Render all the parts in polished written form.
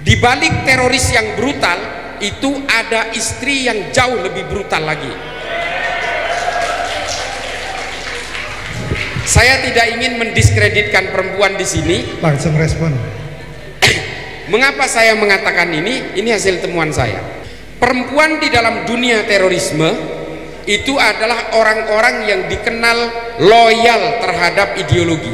Di balik teroris yang brutal itu ada istri yang jauh lebih brutal lagi. Saya tidak ingin mendiskreditkan perempuan di sini. Langsung respon. Mengapa saya mengatakan ini? Ini hasil temuan saya. Perempuan di dalam dunia terorisme itu adalah orang-orang yang dikenal loyal terhadap ideologi.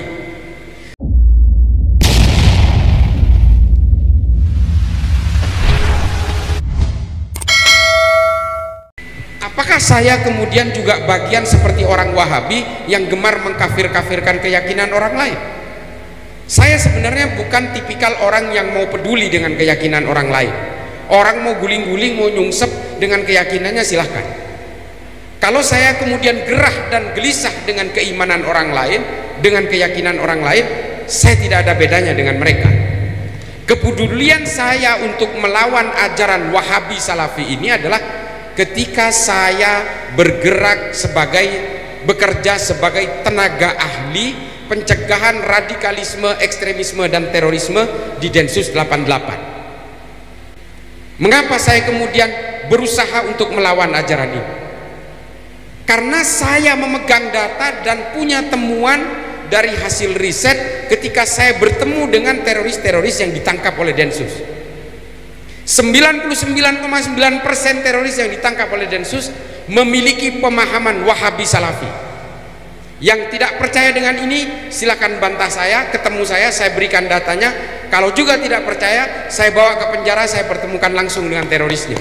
Apakah saya kemudian juga bagian seperti orang Wahabi yang gemar mengkafir-kafirkan keyakinan orang lain? Saya sebenarnya bukan tipikal orang yang mau peduli dengan keyakinan orang lain. Orang mau guling-guling, mau nyungsep dengan keyakinannya, silahkan. Kalau saya kemudian gerah dan gelisah dengan keimanan orang lain, dengan keyakinan orang lain, saya tidak ada bedanya dengan mereka. Kepedulian saya untuk melawan ajaran Wahabi Salafi ini adalah ketika saya bekerja sebagai tenaga ahli pencegahan radikalisme, ekstremisme dan terorisme di Densus 88. Mengapa saya kemudian berusaha untuk melawan ajaran ini? Karena saya memegang data dan punya temuan dari hasil riset ketika saya bertemu dengan teroris-teroris yang ditangkap oleh Densus. 99,9% teroris yang ditangkap oleh Densus memiliki pemahaman Wahabi Salafi. Yang tidak percaya dengan ini silakan bantah saya, ketemu saya berikan datanya. Kalau juga tidak percaya, saya bawa ke penjara, saya pertemukan langsung dengan terorisnya.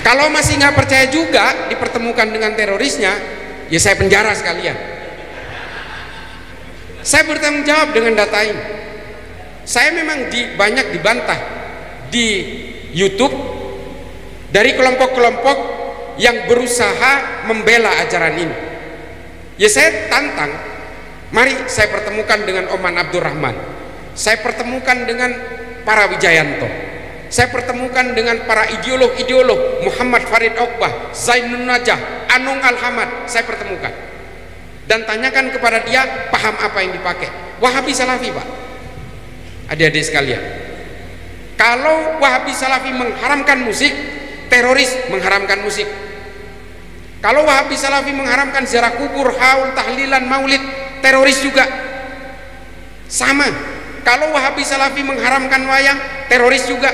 Kalau masih nggak percaya juga dipertemukan dengan terorisnya, ya saya penjara sekalian. Saya bertanggung jawab dengan data ini. Saya memang banyak dibantah di YouTube dari kelompok-kelompok yang berusaha membela ajaran ini. Ya saya tantang, mari saya pertemukan dengan Oman Abdurrahman, saya pertemukan dengan para Wijayanto, saya pertemukan dengan para ideolog Muhammad Farid Oqbah, Zainun Najah, Anung Al-Hamad, saya pertemukan dan tanyakan kepada dia paham apa yang dipakai. Wahabi Salafi, Pak. Adik-adik sekalian, kalau Wahabi Salafi mengharamkan musik, teroris mengharamkan musik. Kalau Wahabi Salafi mengharamkan ziarah kubur, haul, tahlilan, maulid, teroris juga sama. Kalau Wahabi Salafi mengharamkan wayang, teroris juga.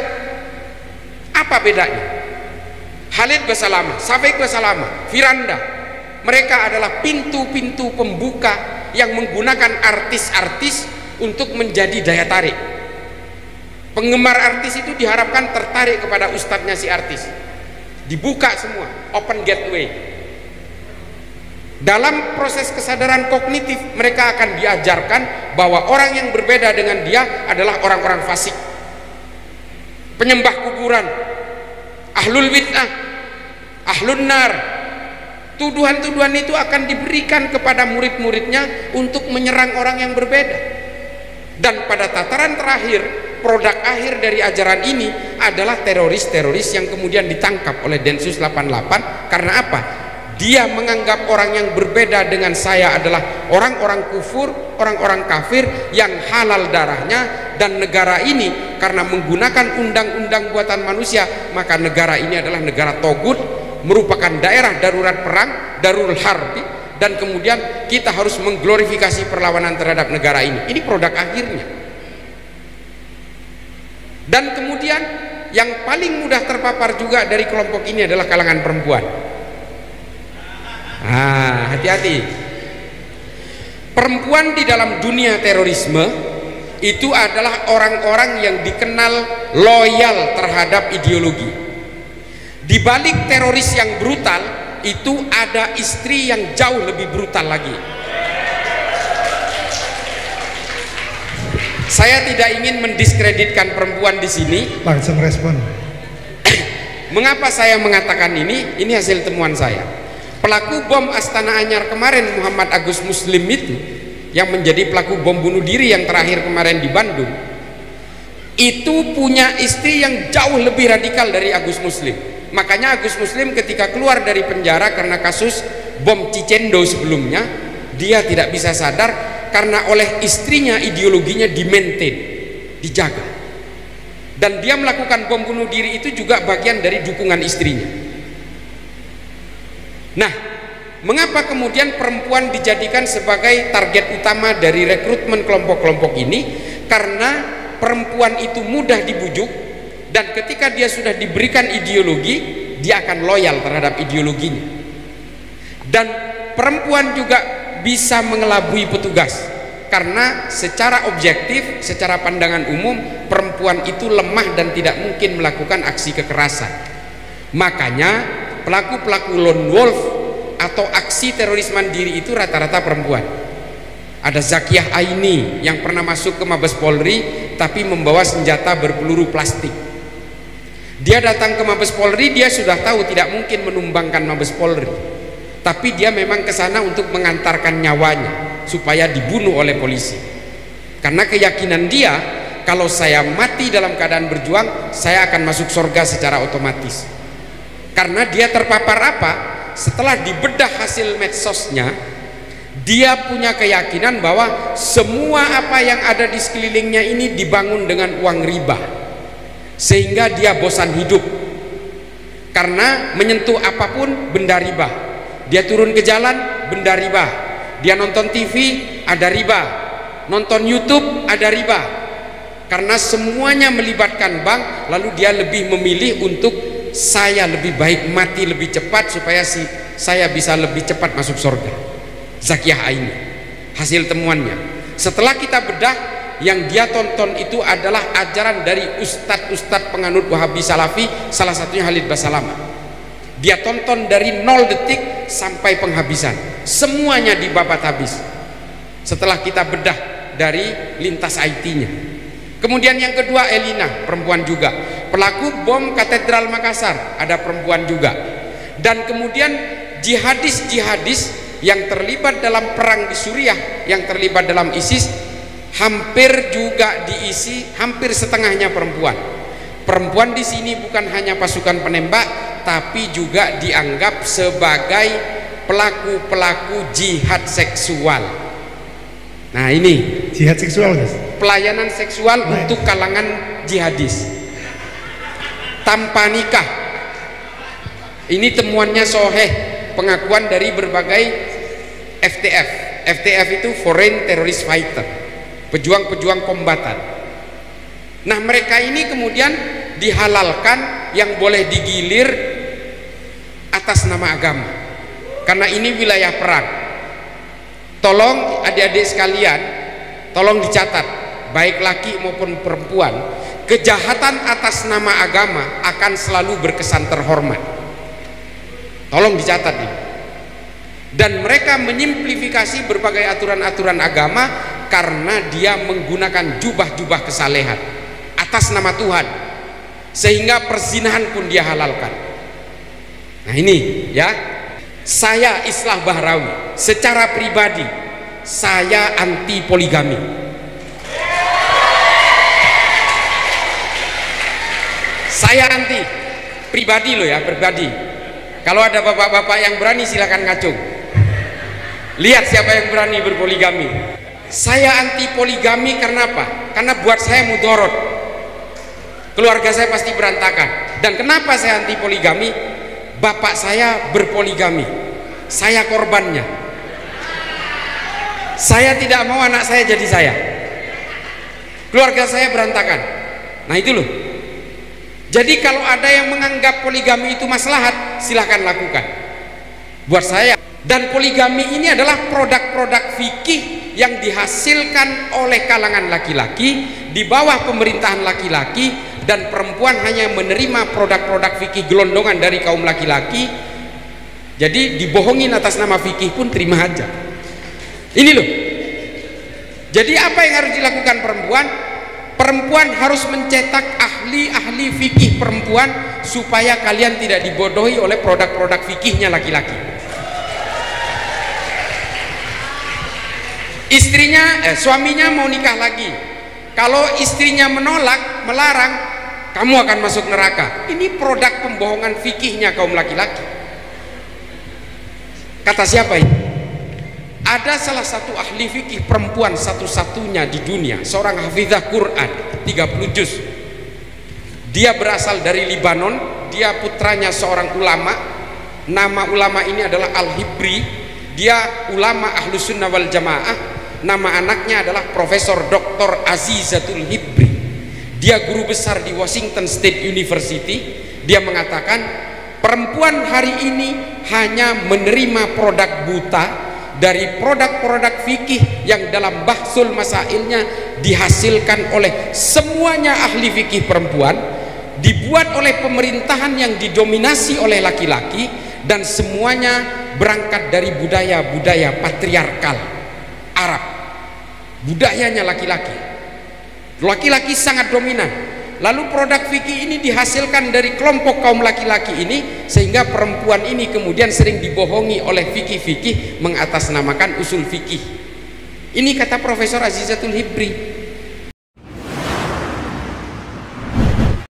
Apa bedanya? Khalid Basalamah, Safiq Basalamah, Firanda, mereka adalah pintu-pintu pembuka yang menggunakan artis-artis untuk menjadi daya tarik. Penggemar artis itu diharapkan tertarik kepada ustadznya si artis. Dibuka semua, open gateway. Dalam proses kesadaran kognitif mereka akan diajarkan bahwa orang yang berbeda dengan dia adalah orang-orang fasik, penyembah kuburan, ahlul bid'ah, ahlun nar. Tuduhan-tuduhan itu akan diberikan kepada murid-muridnya untuk menyerang orang yang berbeda. Dan pada tataran terakhir, produk akhir dari ajaran ini adalah teroris-teroris yang kemudian ditangkap oleh Densus 88. Karena apa? Dia menganggap orang yang berbeda dengan saya adalah orang-orang kufur, orang-orang kafir yang halal darahnya, dan negara ini karena menggunakan undang-undang buatan manusia, maka negara ini adalah negara togut, merupakan daerah darurat perang, darul harbi, dan kemudian kita harus mengglorifikasi perlawanan terhadap negara ini. Ini produk akhirnya. Dan kemudian yang paling mudah terpapar juga dari kelompok ini adalah kalangan perempuan. Hati-hati. Perempuan di dalam dunia terorisme itu adalah orang-orang yang dikenal loyal terhadap ideologi. Di balik teroris yang brutal itu ada istri yang jauh lebih brutal lagi. Saya tidak ingin mendiskreditkan perempuan di sini. Langsung respon. Mengapa saya mengatakan ini? Ini hasil temuan saya. Pelaku bom Astana Anyar kemarin, Muhammad Agus Muslim itu, yang menjadi pelaku bom bunuh diri yang terakhir kemarin di Bandung, itu punya istri yang jauh lebih radikal dari Agus Muslim. Makanya Agus Muslim ketika keluar dari penjara karena kasus bom Cicendo sebelumnya, dia tidak bisa sadar karena oleh istrinya ideologinya di-maintain. dijaga. Dan dia melakukan bom bunuh diri itu juga bagian dari dukungan istrinya. Nah, mengapa kemudian perempuan dijadikan sebagai target utama dari rekrutmen kelompok-kelompok ini? Karena perempuan itu mudah dibujuk, dan ketika dia sudah diberikan ideologi, dia akan loyal terhadap ideologinya. Dan perempuan juga bisa mengelabui petugas, karena secara objektif, secara pandangan umum, perempuan itu lemah dan tidak mungkin melakukan aksi kekerasan. Makanya pelaku-pelaku lone wolf atau aksi teroris mandiri itu rata-rata perempuan. Ada Zakiyah Aini yang pernah masuk ke Mabes Polri tapi membawa senjata berpeluru plastik. Dia datang ke Mabes Polri, dia sudah tahu tidak mungkin menumbangkan Mabes Polri, tapi dia memang ke sana untuk mengantarkan nyawanya supaya dibunuh oleh polisi. Karena keyakinan dia, kalau saya mati dalam keadaan berjuang, saya akan masuk surga secara otomatis. Karena dia terpapar apa? Setelah dibedah hasil medsosnya, dia punya keyakinan bahwa semua apa yang ada di sekelilingnya ini dibangun dengan uang riba, sehingga dia bosan hidup karena menyentuh apapun benda riba. Dia turun ke jalan, benda riba. Dia nonton TV, ada riba. Nonton YouTube, ada riba. Karena semuanya melibatkan bank, lalu dia lebih memilih untuk saya lebih baik mati lebih cepat supaya saya bisa lebih cepat masuk surga. Zakiyah Aini, hasil temuannya. Setelah kita bedah, yang dia tonton itu adalah ajaran dari ustadz-ustadz penganut Wahabi Salafi, salah satunya Khalid Basalamah. Dia tonton dari 0 detik sampai penghabisan, semuanya dibabat habis. Setelah kita bedah dari lintas IT-nya. Kemudian yang kedua, Elina, perempuan juga. Pelaku bom Katedral Makassar, ada perempuan juga. Dan kemudian jihadis-jihadis yang terlibat dalam perang di Suriah, yang terlibat dalam ISIS, hampir juga diisi, hampir setengahnya perempuan. Perempuan di sini bukan hanya pasukan penembak, tapi juga dianggap sebagai pelaku-pelaku jihad seksual. Nah, ini jihad seksual, guys. Pelayanan seksual untuk kalangan jihadis tanpa nikah. Ini temuannya soheh, pengakuan dari berbagai FTF. FTF itu Foreign Terrorist Fighter, pejuang-pejuang kombatan. Nah, mereka ini kemudian dihalalkan yang boleh digilir atas nama agama, karena ini wilayah perang. Tolong adik-adik sekalian, tolong dicatat, baik laki maupun perempuan, kejahatan atas nama agama akan selalu berkesan terhormat. Tolong dicatat ini. Dan mereka menyimplifikasi berbagai aturan-aturan agama karena dia menggunakan jubah-jubah kesalehan atas nama Tuhan, sehingga perzinahan pun dia halalkan. Nah, ini ya, saya Islah Bahrawi secara pribadi saya anti poligami. Saya anti pribadi loh ya, pribadi. Kalau ada bapak-bapak yang berani silakan ngacung. Lihat siapa yang berani berpoligami. Saya anti poligami karena apa? Karena buat saya mudorot. Keluarga saya pasti berantakan. Dan kenapa saya anti poligami? Bapak saya berpoligami, saya korbannya. Saya tidak mau anak saya jadi saya. Keluarga saya berantakan. Nah, itu loh. Jadi kalau ada yang menganggap poligami itu maslahat, silahkan lakukan. Buat saya. Dan poligami ini adalah produk-produk fikih yang dihasilkan oleh kalangan laki-laki di bawah pemerintahan laki-laki, dan perempuan hanya menerima produk-produk fikih gelondongan dari kaum laki-laki. Jadi dibohongin atas nama fikih pun terima aja. Ini loh. Jadi apa yang harus dilakukan perempuan? Perempuan harus mencetak ahli-ahli fikih perempuan supaya kalian tidak dibodohi oleh produk-produk fikihnya laki-laki. Suaminya mau nikah lagi, kalau istrinya menolak, melarang, kamu akan masuk neraka. Ini produk pembohongan fikihnya kaum laki-laki. Kata siapa ini? Ada salah satu ahli fikih perempuan satu-satunya di dunia, seorang hafizah Quran. 30 juz. Dia berasal dari Libanon, dia putranya seorang ulama. Nama ulama ini adalah Al-Hibri. Dia ulama Ahlus Sunnah wal Jamaah. Nama anaknya adalah Profesor Dr. Azizatul Hibri. Dia guru besar di Washington State University. Dia mengatakan perempuan hari ini hanya menerima produk buta dari produk-produk fikih yang dalam bahsul masailnya dihasilkan oleh semuanya ahli fikih perempuan, dibuat oleh pemerintahan yang didominasi oleh laki-laki, dan semuanya berangkat dari budaya-budaya patriarkal Arab. Budayanya laki-laki sangat dominan. Lalu produk fikih ini dihasilkan dari kelompok kaum laki-laki ini, sehingga perempuan ini kemudian sering dibohongi oleh fikih-fikih mengatasnamakan usul fikih. Ini kata Profesor Azizatul Hibri.